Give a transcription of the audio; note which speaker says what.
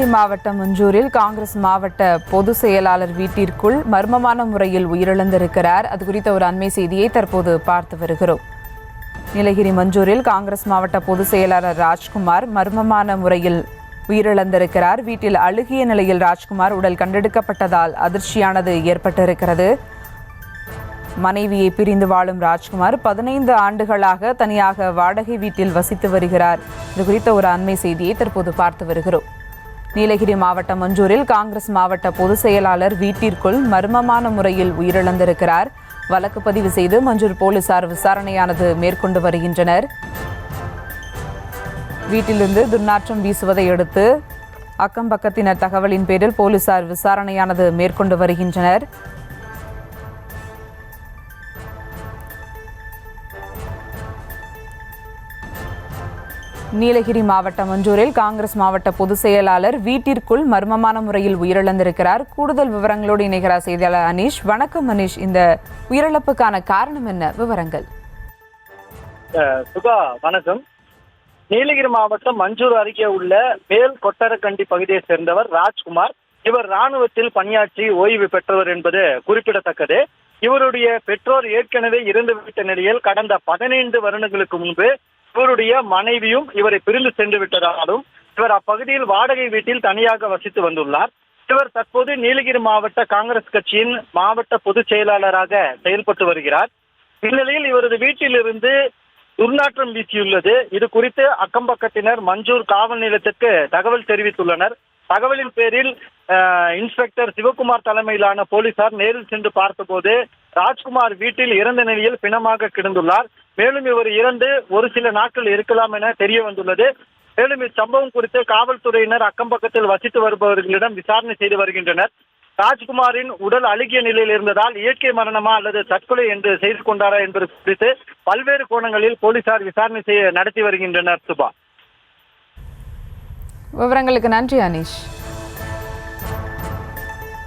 Speaker 1: நீலகிரி மாவட்டம் மஞ்சூரில் காங்கிரஸ் மாவட்ட பொதுச் செயலாளர் வீட்டிற்குள் மர்மமான முறையில் உயிரிழந்திருக்கிறார். அது குறித்த ஒரு அண்மை செய்தியை தற்போது பார்த்து வருகிறோம். நீலகிரி மஞ்சூரில் காங்கிரஸ் மாவட்ட பொதுச் செயலாளர் ராஜ்குமார் மர்மமான முறையில் உயிரிழந்திருக்கிறார். வீட்டில் அழுகிய நிலையில் ராஜ்குமார் உடல் கண்டெடுக்கப்பட்டதால் அதிர்ச்சியானது ஏற்பட்டிருக்கிறது. மனைவியை பிரிந்து வாழும் ராஜ்குமார் 15 ஆண்டுகளாக தனியாக வாடகை வீட்டில் வசித்து வருகிறார். இது குறித்த ஒரு அண்மை செய்தியை தற்போது பார்த்து வருகிறோம். நீலகிரி மாவட்டம் மஞ்சூரில் காங்கிரஸ் மாவட்ட பொதுச் செயலாளர் வீட்டிற்குள் மர்மமான முறையில் உயிரிழந்திருக்கிறார். வழக்கு பதிவு செய்து மஞ்சூர் போலீசார் விசாரணையானது மேற்கொண்டு வருகின்றனர். வீட்டிலிருந்து துர்நாற்றம் வீசுவதை அடுத்து அக்கம் பக்கத்தினர் தகவலின் பேரில் போலீசார் விசாரணையானது மேற்கொண்டு வருகின்றனர். நீலகிரி மாவட்டம் மஞ்சூரில் காங்கிரஸ் மாவட்ட பொதுச் செயலாளர் வீட்டிற்குள் மர்மமான முறையில் உயிரிழந்திருக்கிறார். கூடுதல் விவரங்களோடு இணைகிறார் செய்தியாளர் அனீஷ். வணக்கம் அனீஷ், இந்த உயிரிழப்புக்கான காரணம் என்ன? விவரங்கள்.
Speaker 2: சுகா வணக்கம். நீலகிரி மாவட்டம் மஞ்சூர் அருகே உள்ள மேல் கொட்டரக்கண்டி பகுதியை சேர்ந்தவர் ராஜ்குமார். இவர் ராணுவத்தில் பணியாற்றி ஓய்வு பெற்றவர் என்பது குறிப்பிடத்தக்கது. இவருடைய பெற்றோர் ஏற்கனவே இறந்துவிட்ட நிலையில் கடந்த 15 வருடங்களுக்கு முன்பு இவருடைய மனைவியும் இவரை பிரிந்து சென்று விட்டதாலும் இவர் அப்பகுதியில் வாடகை வீட்டில் தனியாக வசித்து வந்துள்ளார். இவர் தற்போது நீலகிரி மாவட்ட காங்கிரஸ் கட்சியின் மாவட்ட பொதுச் செயலாளராக செயல்பட்டு வருகிறார். இந்நிலையில் இவரது வீட்டிலிருந்து துர்நாற்றம் வீசியுள்ளது. இது குறித்து அக்கம்பக்கத்தினர் மஞ்சூர் காவல் நிலையத்திற்கு தகவல் தெரிவித்துள்ளனர். தகவலின் பேரில் இன்ஸ்பெக்டர் சிவகுமார் தலைமையிலான போலீசார் நேரில் சென்று பார்த்தபோது ராஜ்குமார் வீட்டில் இறந்த நிலையில் பிணமாக கிடந்துள்ளார். மேலும் இவர் இறந்து ஒரு சில நாட்கள் இருக்கலாம் என தெரிய வந்துள்ளது. மேலும் இச்சம்பவம் குறித்து காவல்துறையினர் அக்கம்பக்கத்தில் வசித்து வருபவர்களிடம் விசாரணை செய்து வருகின்றனர். ராஜ்குமாரின் உடல் அழுகிய நிலையில் இருந்ததால் இயற்கை மரணமா அல்லது தற்கொலை என்று செய்து கொண்டாரா என்பது குறித்து பல்வேறு கோணங்களில் போலீசார் விசாரணை நடத்தி வருகின்றனர். சுபா,
Speaker 1: விவரங்களுக்கு நன்றி அனீஷ்.